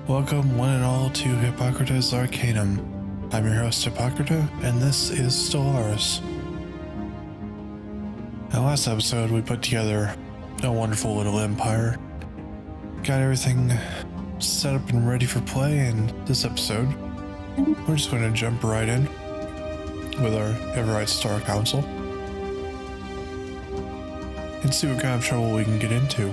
Welcome one and all to Hippocrates Arcanum. I'm your host Hippocrata, and this is Stellaris. In the last episode, we put together a wonderful little empire. Got everything set up and ready for play, and this episode, we're just going to jump right in with our Everite Star Council and see what kind of trouble we can get into.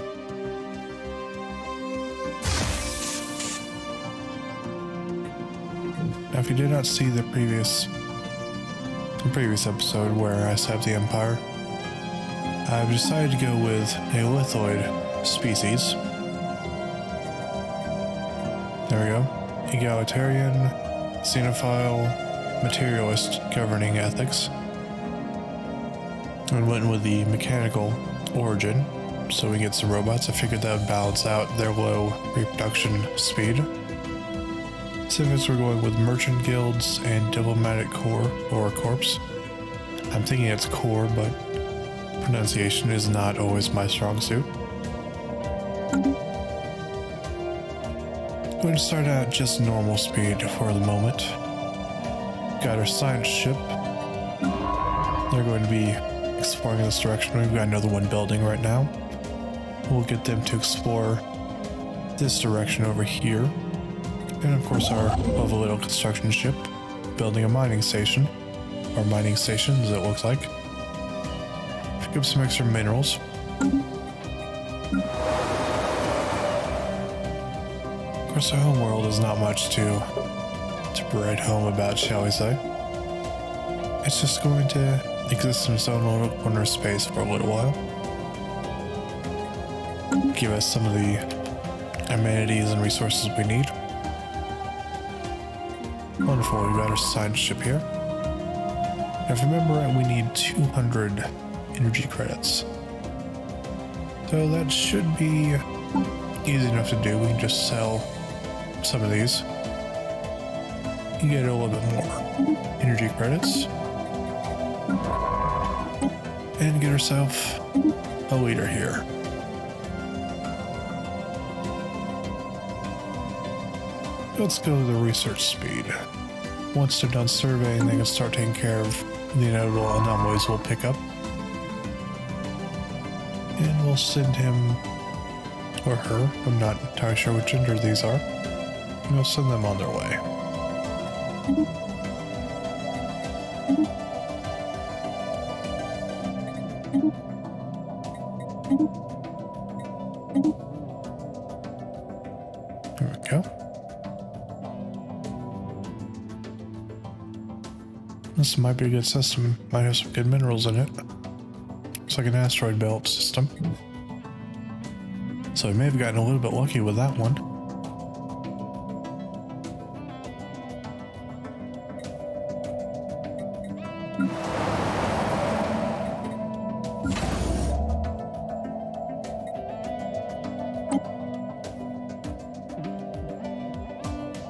Now, if you did not see the previous episode where I set up the Empire, I've decided to go with a lithoid species. There we go. Egalitarian, xenophile, materialist governing ethics. And went with the mechanical origin, so we get some robots. I figured that would balance out their low reproduction speed. Since we're going with merchant guilds and diplomatic corps or corps. I'm thinking it's corps, but pronunciation is not always my strong suit. Going to start out just normal speed for the moment. Got our science ship. They're going to be exploring this direction. We've got another one building right now. We'll get them to explore this direction over here. And of course our lovely little construction ship building a mining station, or mining stations it looks like. Pick up some extra minerals. Of course our home world is not much to write home about, shall we say. It's just going to exist in its own little corner of space for a little while. Give us some of the amenities and resources we need. Wonderful, we've got our science ship here. Now, if you remember, we need 200 energy credits. So that should be easy enough to do. We can just sell some of these and get a little bit more energy credits. And get ourselves a leader here. Let's go to the research speed. Once they're done surveying, they can start taking care of the inevitable anomalies we'll pick up. And we'll send him, or her, I'm not entirely sure what gender these are, and we'll send them on their way. There we go. This might be a good system. Might have some good minerals in it. It's like an asteroid belt system. So we may have gotten a little bit lucky with that one.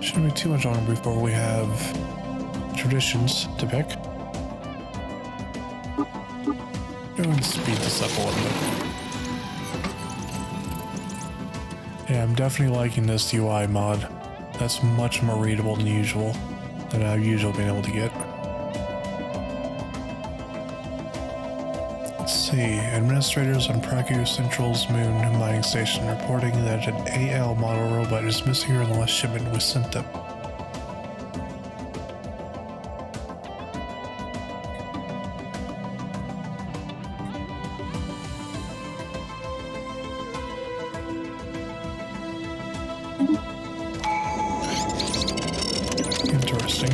Shouldn't be too much on before we have traditions to pick. Go and speed this up a little bit. Yeah, I'm definitely liking this UI mod. That's much more readable than usual, than I've usually been able to get. Let's see, administrators on Praku Central's moon mining station reporting that an AL model robot is missing here in the last shipment we sent them. Interesting.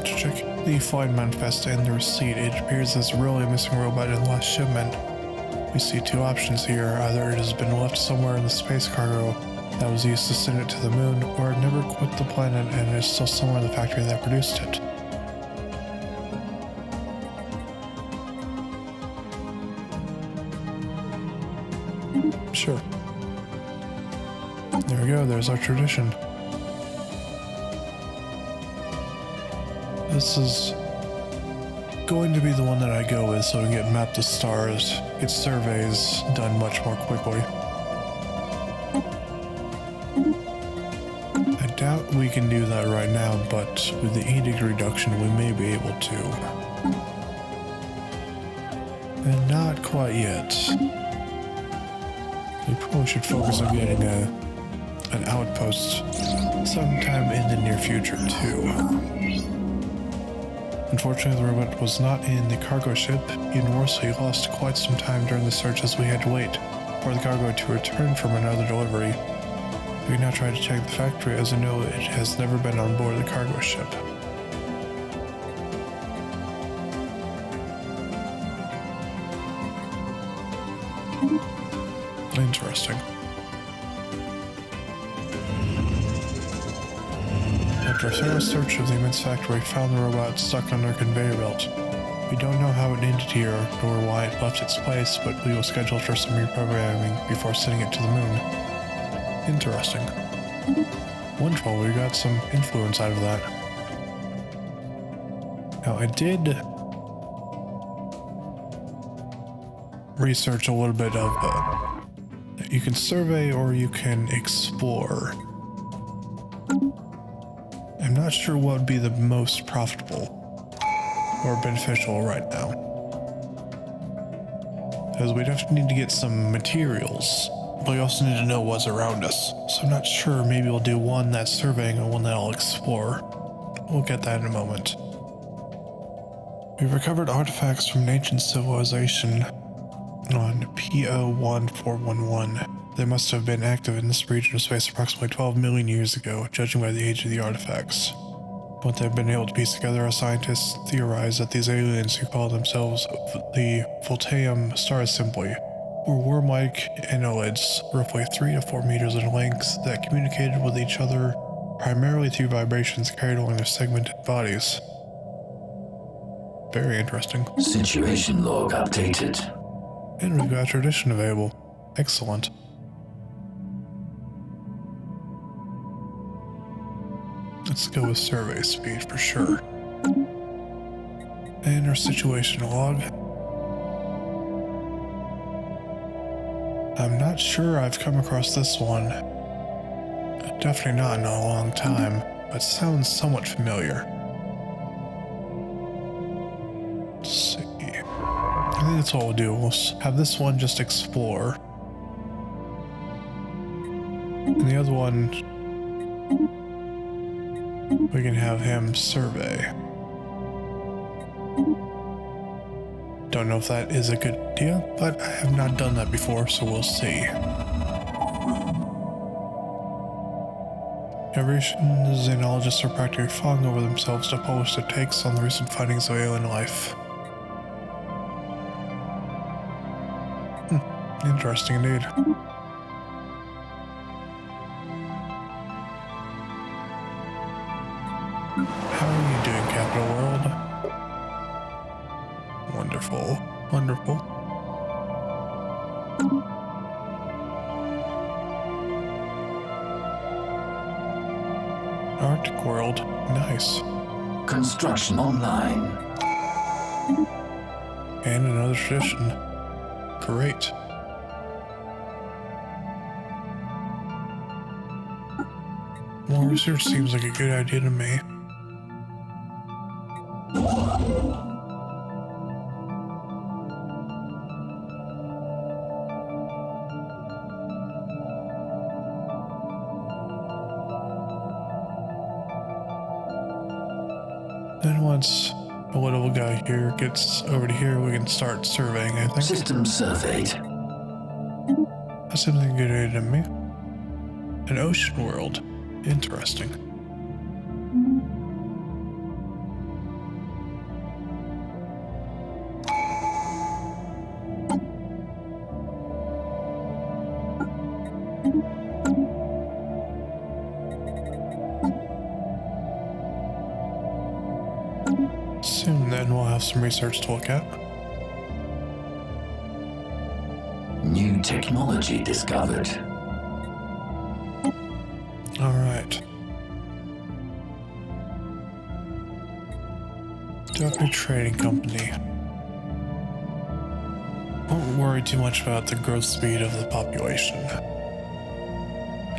To check the flight manifest and the receipt, it appears there's really a missing robot in the last shipment. We see two options here. Either it has been left somewhere in the space cargo that was used to send it to the moon, or it never quit the planet and is still somewhere in the factory that produced it. Sure. There we go, there's our tradition. This is going to be the one that I go with so we can get mapped to stars, get surveys done much more quickly. we can do that right now, but with the edict reduction, we may be able to. And not quite yet. We probably should focus on getting an outpost sometime in the near future, too. Unfortunately, the robot was not in the cargo ship. Even worse, we lost quite some time during the search as we had to wait for the cargo to return from another delivery. We now try to check the factory as I know it has never been on board the cargo ship. Interesting. After a thorough search of the immense factory, we found the robot stuck on our conveyor belt. We don't know how it ended here, nor why it left its place, but we will schedule for some reprogramming before sending it to the moon. Interesting. Wonderful, we got some influence out of that. Now, I did research a little bit of you can survey or you can explore. I'm not sure what would be the most profitable or beneficial right now, because we definitely need to get some materials, but we also need to know what's around us. So I'm not sure, maybe we'll do one that's surveying and one that'll explore. We'll get that in a moment. We've recovered artifacts from an ancient civilization on PO1411. They must have been active in this region of space approximately 12 million years ago, judging by the age of the artifacts. What they've been able to piece together, our scientists theorize that these aliens who call themselves the Voltaeum Star Assembly were worm-like annelids, roughly 3 to 4 meters in length, that communicated with each other primarily through vibrations carried along their segmented bodies. Very interesting. Situation log updated. And we've got tradition available. Excellent. Let's go with survey speed for sure. And our situation log. I'm not sure I've come across this one. Definitely not in a long time, but sounds somewhat familiar. Let's see. I think that's what we'll do. We'll have this one just explore. And the other one, we can have him survey. Don't know if that is a good idea, but I have not done that before, so we'll see. Evolution xenologists are practically falling over themselves to publish their takes on the recent findings of alien life. Interesting indeed. How are you doing, Capital World? Wonderful, wonderful. Arctic World, nice. Construction online. And another tradition. Great. More research seems like a good idea to me. Then once a little guy here gets over to here, we can start surveying, I think. System surveyed. That seems like a good idea to me. An ocean world. Interesting. Soon then we'll have some research to look at. New technology discovered. Alright. Ducker Trading Company. Won't worry too much about the growth speed of the population.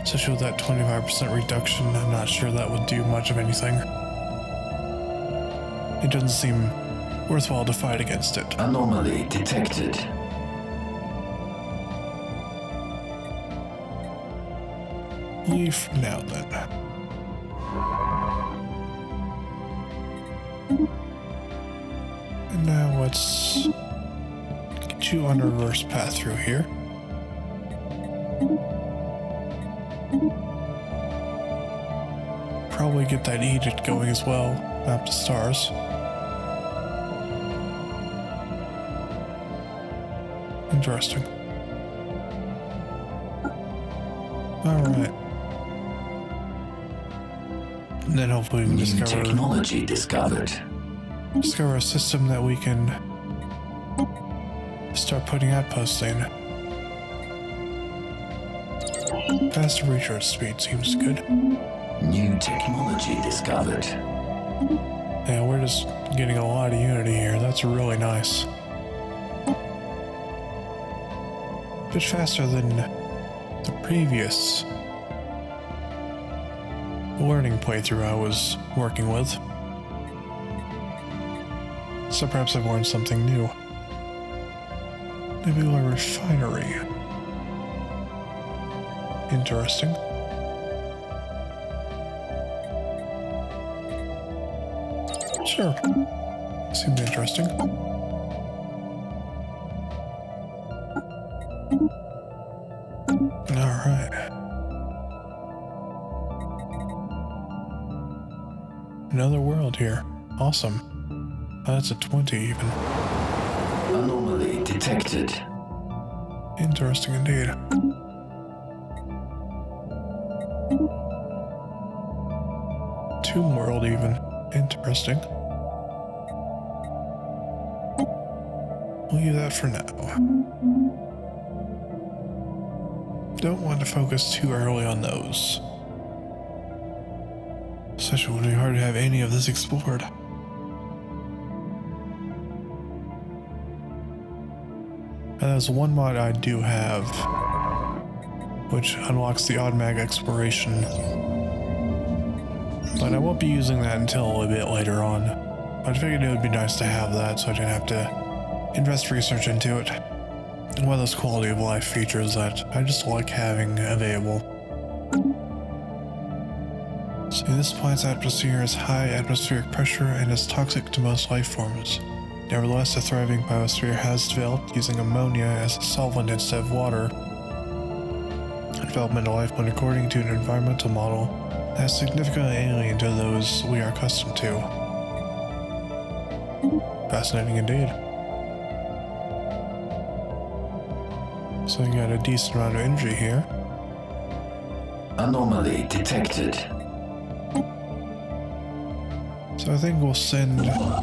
Especially with that 25% reduction, I'm not sure that would do much of anything. It doesn't seem worthwhile to fight against it. Anomaly detected. Leave for now then. And now let's get you on a reverse path through here. Probably get that edict going as well. Map the stars. Interesting. Alright. And then hopefully we can New technology discovered. discover a system that we can start putting outposts in. Faster recharge speed seems good. New technology discovered. Yeah, we're just getting a lot of unity here. That's really nice. Bit faster than the previous learning playthrough I was working with. So perhaps I've learned something new. Nebula refinery. Interesting. Sure. Seems interesting. Alright. Another world here. Awesome. That's a 20 even. Anomaly detected. Interesting indeed. Tomb world even. Interesting. We'll leave that for now. Don't want to focus too early on those. Such would be hard to have any of this explored. And there's one mod I do have, which unlocks the automatic exploration. But I won't be using that until a bit later on. I figured it would be nice to have that so I didn't have to invest research into it. One of those quality of life features that I just like having available. See, this planet's atmosphere has high atmospheric pressure and is toxic to most life forms. Nevertheless, a thriving biosphere has developed using ammonia as a solvent instead of water. Development of life went according to an environmental model that is significantly alien to those we are accustomed to. Fascinating indeed. So you got a decent amount of energy here. Anomaly detected. So I think we'll send our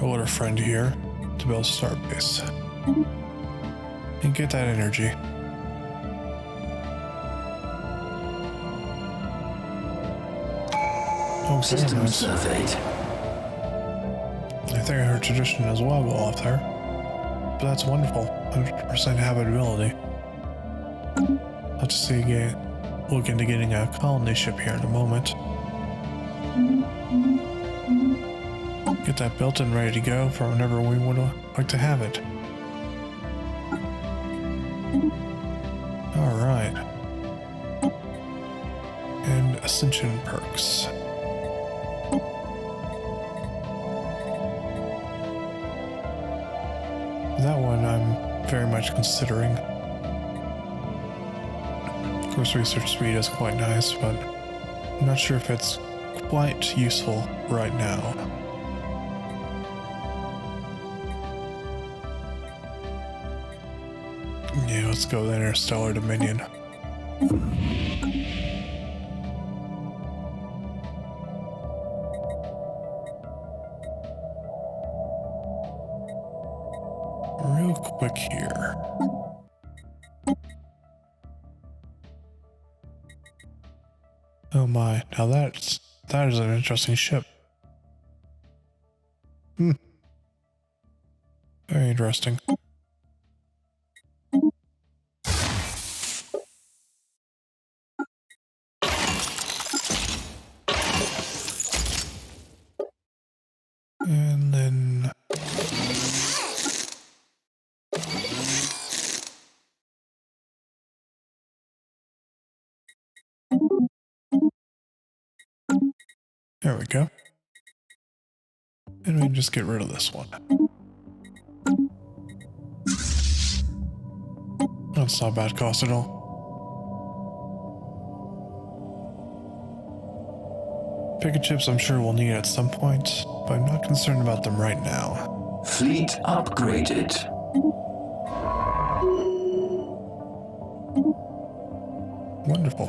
little friend here to build a starbase. And get that energy. Oh, System nice. surveyed. I think I heard tradition as well go off there. But that's wonderful. 100% habitability. I'll have to see look into getting a colony ship here in a moment. Get that built and ready to go for whenever we would like to have it. Alright. And Ascension perks. That one I'm very much considering. Of course, research speed is quite nice, but I'm not sure if it's quite useful right now. Yeah, let's go to the Interstellar Dominion. Real quick here. Oh my, now that is an interesting ship. Very interesting. There we go. And we can just get rid of this one. That's not bad cost at all. Picket chips I'm sure we'll need at some point, but I'm not concerned about them right now. Fleet upgraded. Wonderful.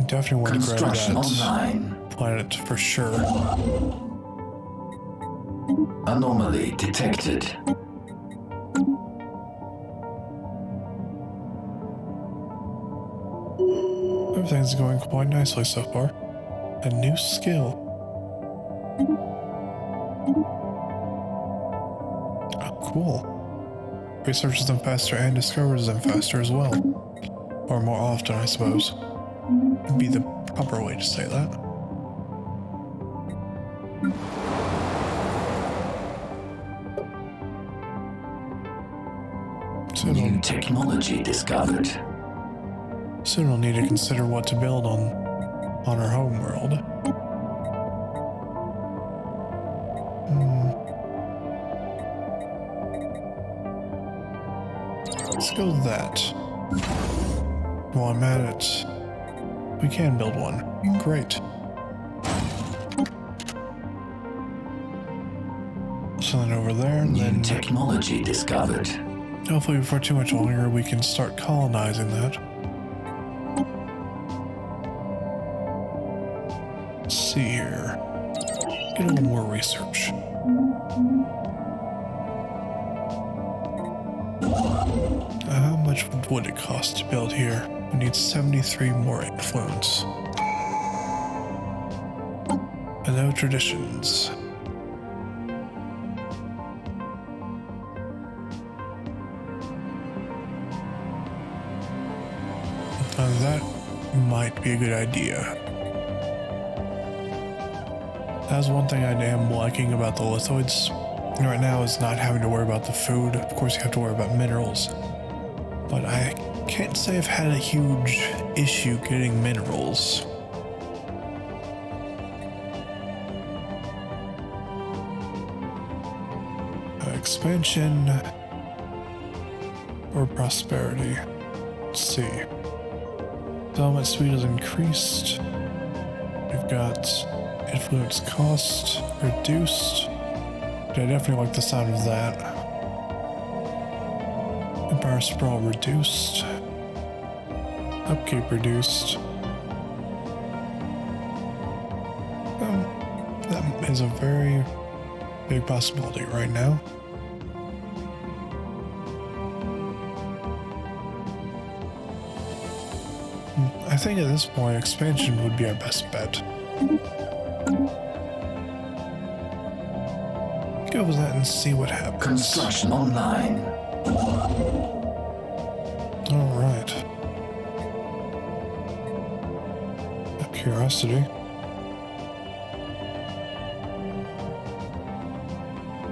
Definitely want to grab Construction that online. planet for sure. Anomaly detected. Everything's going quite nicely so far. A new skill. Oh, cool. Researches them faster and discovers them faster as well. Or more often, I suppose. Would be the proper way to say that. New technology discovered. Soon we'll need to consider what to build on our home world. Let's go with that. While I'm at it, we can build one. Great. So then over there, and New then technology discovered. hopefully before too much longer we can start colonizing that. Let's see here. Get a little more research. How much would it cost to build here? We need 73 more influence. And no traditions. That might be a good idea. That's one thing I am liking about the lithoids right now is not having to worry about the food. Of course you have to worry about minerals. But I can't say I've had a huge issue getting minerals. Expansion or prosperity. Let's see. Development speed is increased. We've got influence cost reduced. I definitely like the sound of that. Empire sprawl reduced. Upkeep reduced. That is a very big possibility right now. I think at this point, expansion would be our best bet. Go with that and see what happens. Construction online. Alright. A curiosity.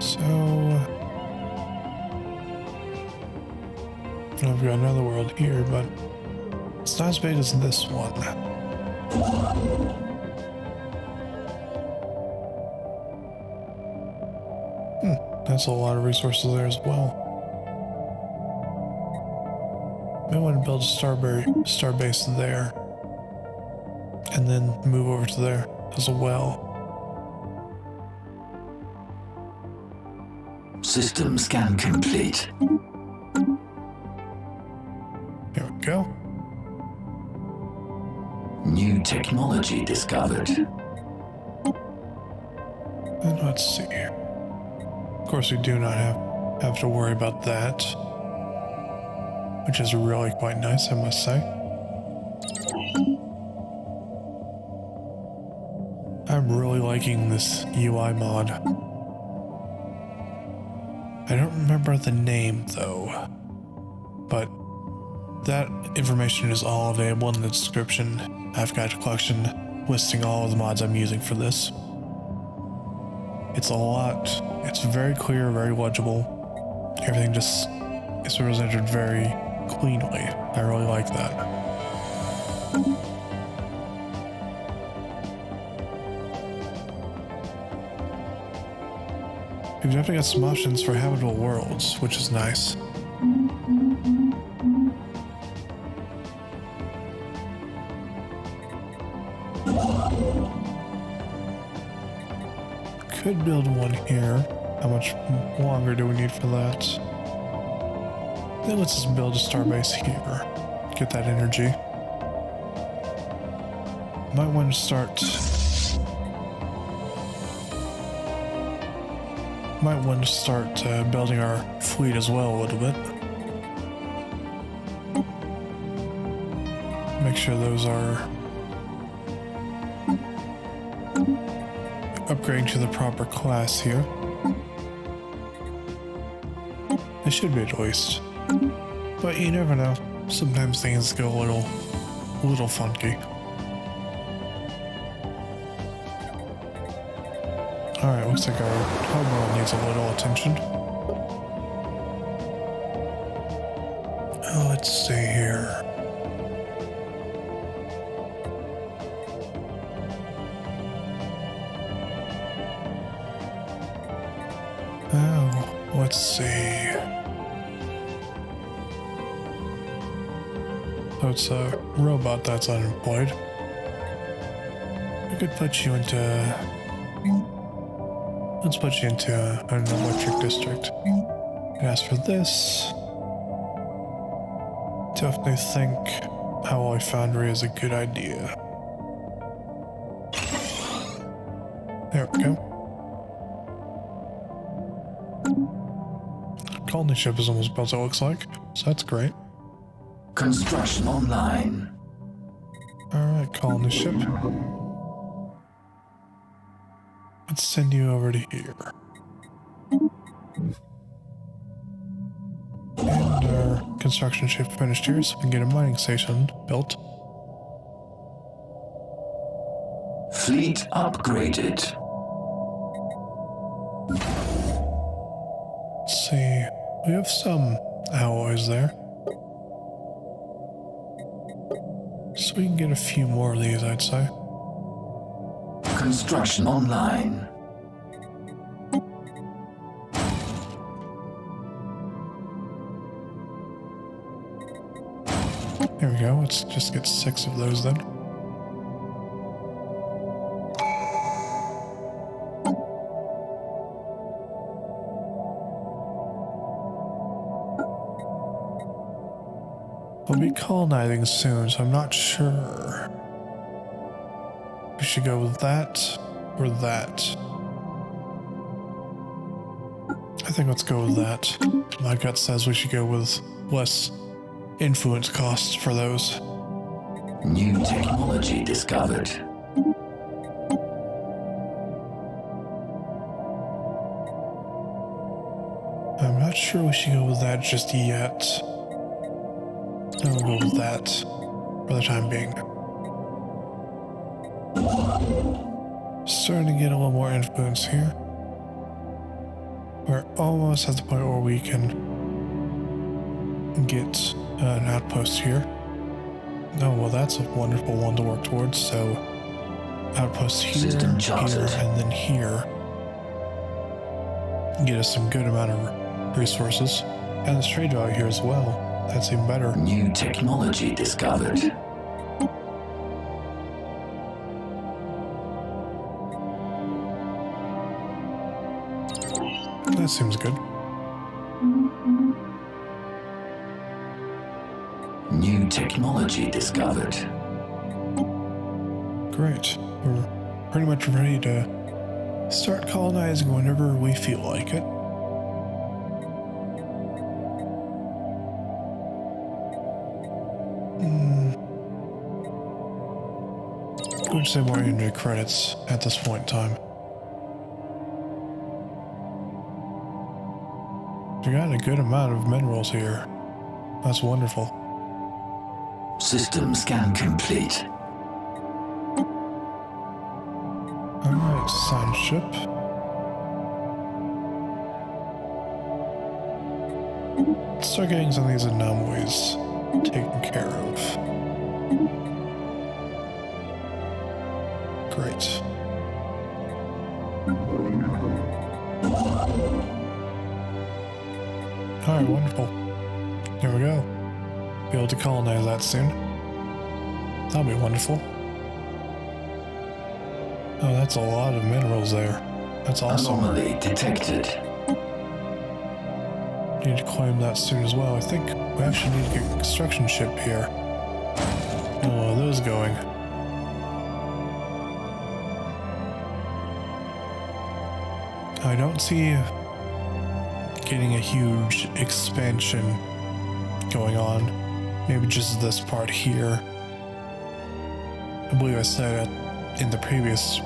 So... I've got another world here, but it's not as big as this one. That's a lot of resources there as well. May want to build a star base there. And then move over to there as well. System scan complete. There we go. New technology discovered. And let's see. Of course, we do not have to worry about that, which is really quite nice, I must say. I'm really liking this UI mod. I don't remember the name though, but that information is all available in the description. I've got a collection listing all of the mods I'm using for this. It's a lot. It's very clear, very legible. Everything just is presented very cleanly. I really like that. We've definitely got some options for habitable worlds, which is nice. Could build one here. How much longer do we need for that? Then let's just build a starbase here. Get that energy. Might want to start. Building our fleet as well a little bit. Make sure those are upgrading to the proper class here. They should be at least. But you never know. Sometimes things go a little funky. Alright, looks like our homeworld needs a little attention. Let's see here. Let's see. So it's a robot that's unemployed. We could put you into... Let's put you into an electric district. As for this... Definitely think Alloy Foundry is a good idea. There we go. Colony ship is almost built, it looks like, so that's great. Construction online. Alright, colony ship. Let's send you over to here. And our construction ship finished here, so we can get a mining station built. Fleet upgraded. Let's see. We have some alloys there. So we can get a few more of these, I'd say. Construction online. There we go. Let's just get 6 of those then. We'll be colonizing soon, so I'm not sure. We should go with that or that. I think let's go with that. My gut says we should go with less influence costs for those. New technology discovered. I'm not sure we should go with that just yet. We'll go with that for the time being. Starting to get a little more influence here. We're almost at the point where we can get an outpost here. Oh, well, that's a wonderful one to work towards. So, outpost here, here, and then here. Get us some good amount of resources. And this trade value here as well. That's even better. New technology discovered. That seems good. New technology discovered. Great. We're pretty much ready to start colonizing whenever we feel like it. I would say more energy credits at this point in time. We got a good amount of minerals here. That's wonderful. System scan complete. Alright, science ship. Let's start getting some of these anomalies taken care of. Great. Alright, wonderful. Here we go. Be able to colonize that soon. That'll be wonderful. Oh, that's a lot of minerals there. That's awesome. Anomaly detected. Need to claim that soon as well. I think we actually need to get a construction ship here. Oh, are those going? I don't see getting a huge expansion going on. Maybe just this part here. I believe I said it in the previous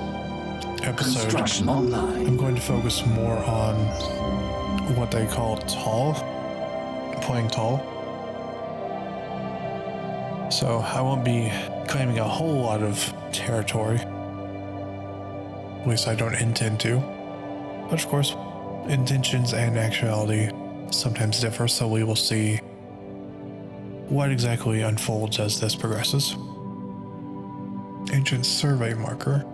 episode. Construction online. I'm going to focus more on what they call tall, playing tall. So I won't be claiming a whole lot of territory. At least I don't intend to. But of course, intentions and actuality sometimes differ, so we will see what exactly unfolds as this progresses. Ancient survey marker.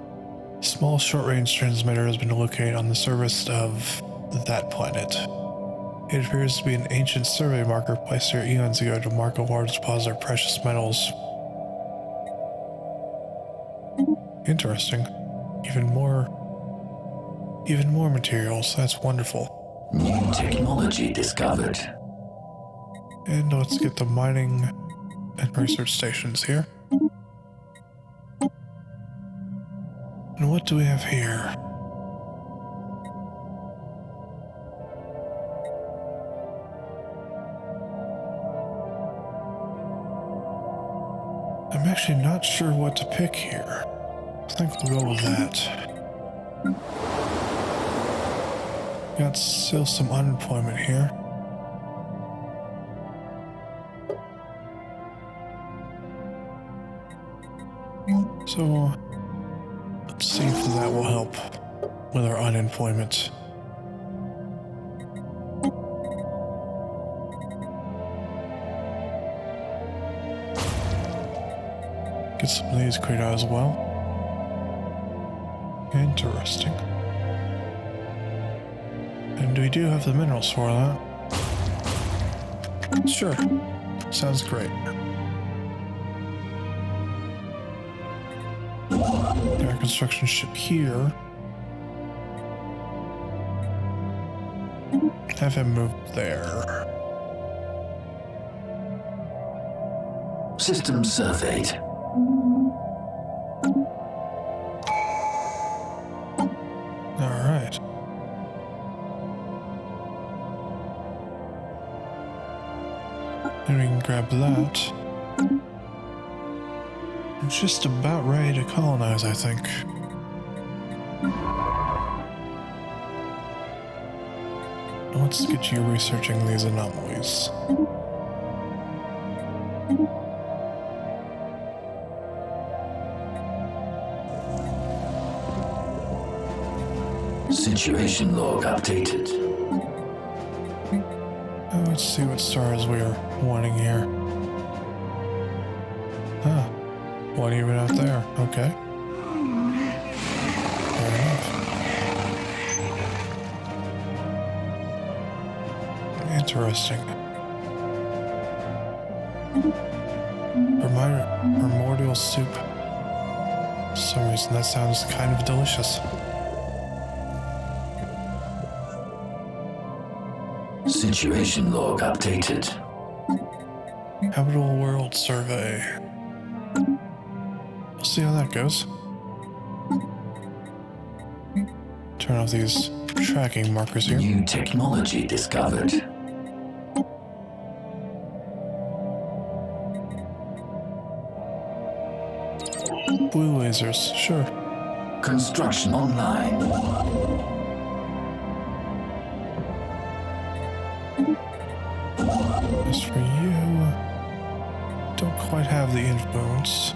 Small short-range transmitter has been located on the surface of that planet. It appears to be an ancient survey marker placed here eons ago to mark a large deposit of precious metals. Interesting. Even more materials. That's wonderful. New technology discovered. And let's get the mining and research stations here. And what do we have here? I'm actually not sure what to pick here. I think we'll go with that. Got still some unemployment here. So, let's see if that will help with our unemployment. Get some of these cleared out as well. Interesting. And we do have the minerals for that. Sure. Sounds great. Got our construction ship here. Have him move there. System surveyed. Alright. And we can grab that. I'm just about ready to colonize, I think. Let's get you researching these anomalies. Situation log updated. Let's see what stars we're wanting here. Huh. One even out there. Okay. Fair enough. Interesting. Primordial soup. For some reason that sounds kind of delicious. Situation log updated. Habitable world survey. We'll see how that goes. Turn off these tracking markers here. New technology discovered. Blue lasers, sure. Construction online. As for you, don't quite have the influence.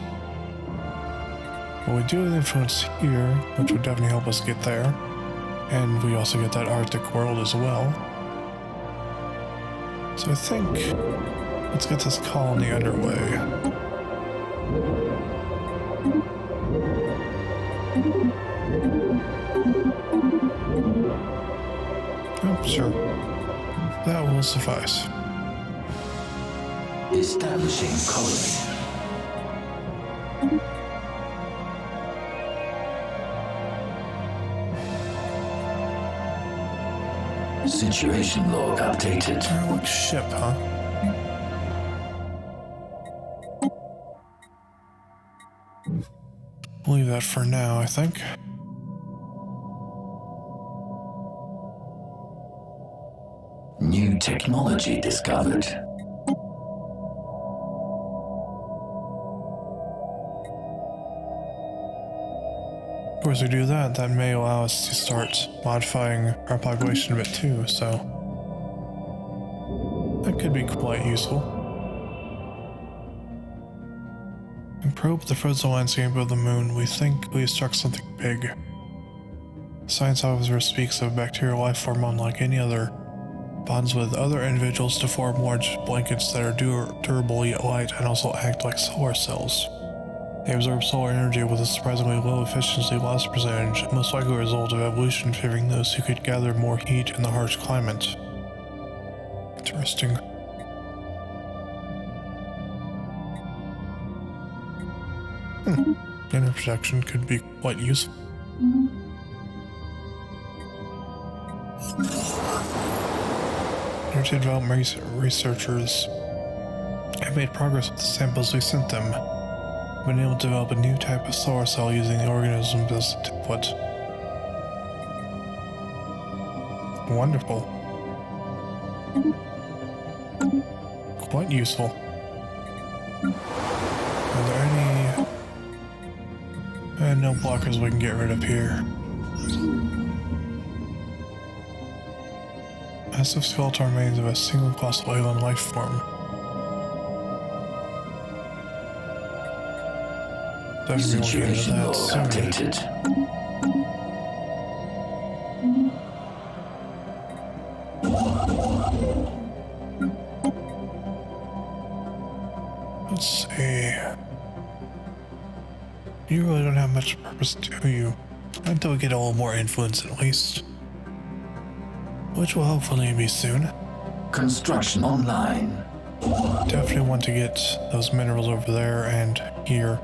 But we do have the influence here, which would definitely help us get there. And we also get that Arctic world as well. So I think let's get this colony underway. Oh, sure. That will suffice. Establishing colony. Situation log updated. Derelict ship, huh? Leave that for now, I think. New technology discovered. Of course, we do that, that may allow us to start modifying our population a bit too, so that could be quite useful. And probe the frozen landscape of the moon. We think we struck something big. The science officer speaks of bacterial life form unlike any other, bonds with other individuals to form large blankets that are durable yet light and also act like solar cells. They absorb solar energy with a surprisingly low efficiency loss percentage, most likely a result of evolution favoring those who could gather more heat in the harsh climate. Interesting. Inner protection could be quite useful. Energy development researchers have made progress with the samples we sent them. Been able to develop a new type of solar cell using the organisms as a template. Wonderful. Quite useful. Are there any... no blockers we can get rid of here. Massive skeletal remains of a single colossal alien life form. Situation log updated. Let's see. You really don't have much purpose, do you? Until we get a little more influence at least. Which will hopefully be soon. Construction online. Definitely want to get those minerals over there and here.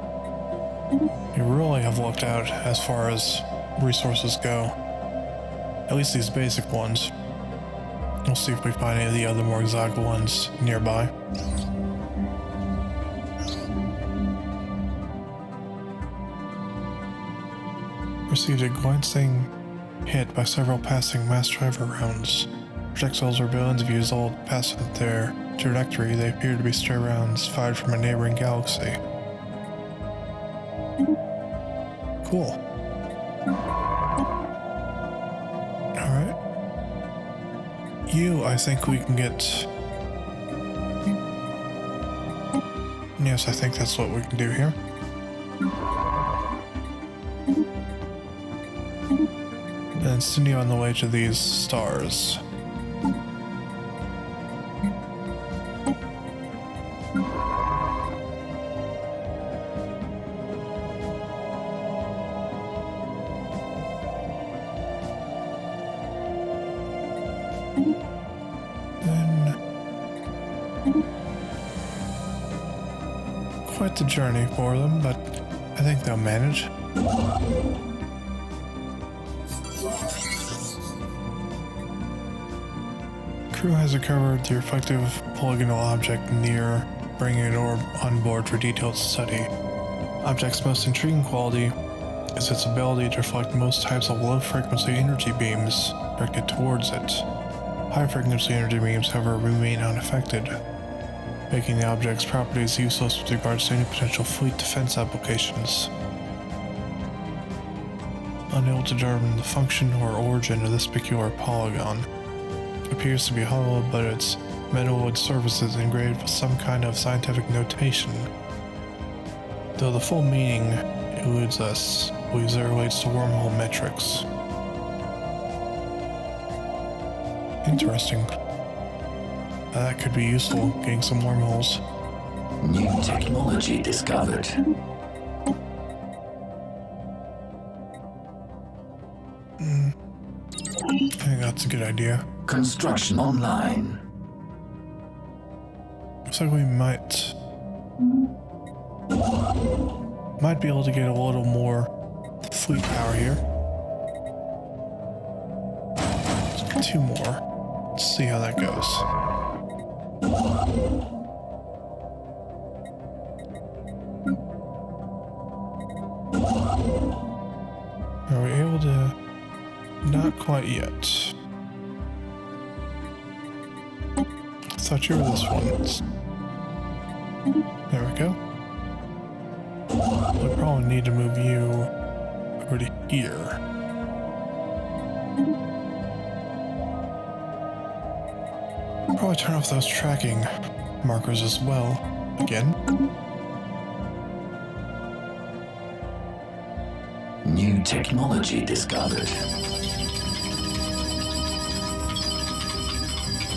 We really have looked out as far as resources go. At least these basic ones. We'll see if we find any of the other more exotic ones nearby. Received a glancing hit by several passing mass driver rounds. Projectiles were billions of years old, passing their trajectory. They appear to be stray rounds fired from a neighboring galaxy. Cool. Alright. You, I think we can get... Yes, I think that's what we can do here. And send you on the way to these stars. Quite the journey for them, but I think they'll manage. Crew has recovered the reflective polygonal object near, bringing it on board for detailed study. Object's most intriguing quality is its ability to reflect most types of low-frequency energy beams directed towards it. High-frequency energy beams, however, remain unaffected, making the object's properties useless with regards to any potential fleet defense applications. Unable to determine the function or origin of this peculiar polygon. It appears to be hollow, but its metalwood surface is engraved with some kind of scientific notation. Though the full meaning eludes us, believes it relates to wormhole metrics. Interesting. That could be useful, getting some wormholes. New technology discovered. I think that's a good idea. Construction online. Looks like we might be able to get a little more fleet power here. Let's get 2 more. Let's see how that goes. Are we able to? Not quite yet. I thought you were this one. There we go. We probably need to move you over to here. Probably turn off those tracking markers as well. Again. New technology discovered.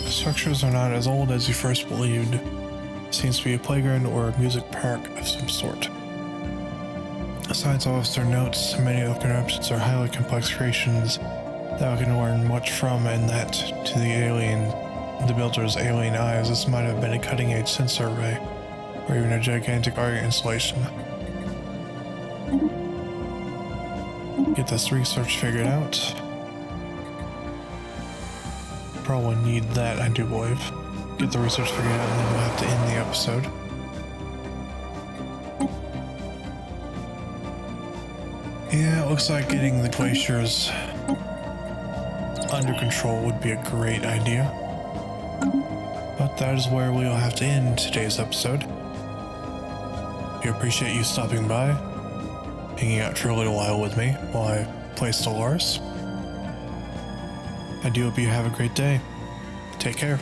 The structures are not as old as you first believed. Seems to be a playground or a music park of some sort. Science officer notes many of the contraptions are highly complex creations that we can learn much from, and that to the builder's alien eyes, this might have been a cutting-edge sensor array, or even a gigantic art installation. Get this research figured out. Probably need that, I do believe. Get the research figured out, and then we'll have to end the episode. Yeah, it looks like getting the glaciers under control would be a great idea. But that is where we will have to end today's episode. We appreciate you stopping by, hanging out for a little while with me while I play Stellaris. I do hope you have a great day. Take care.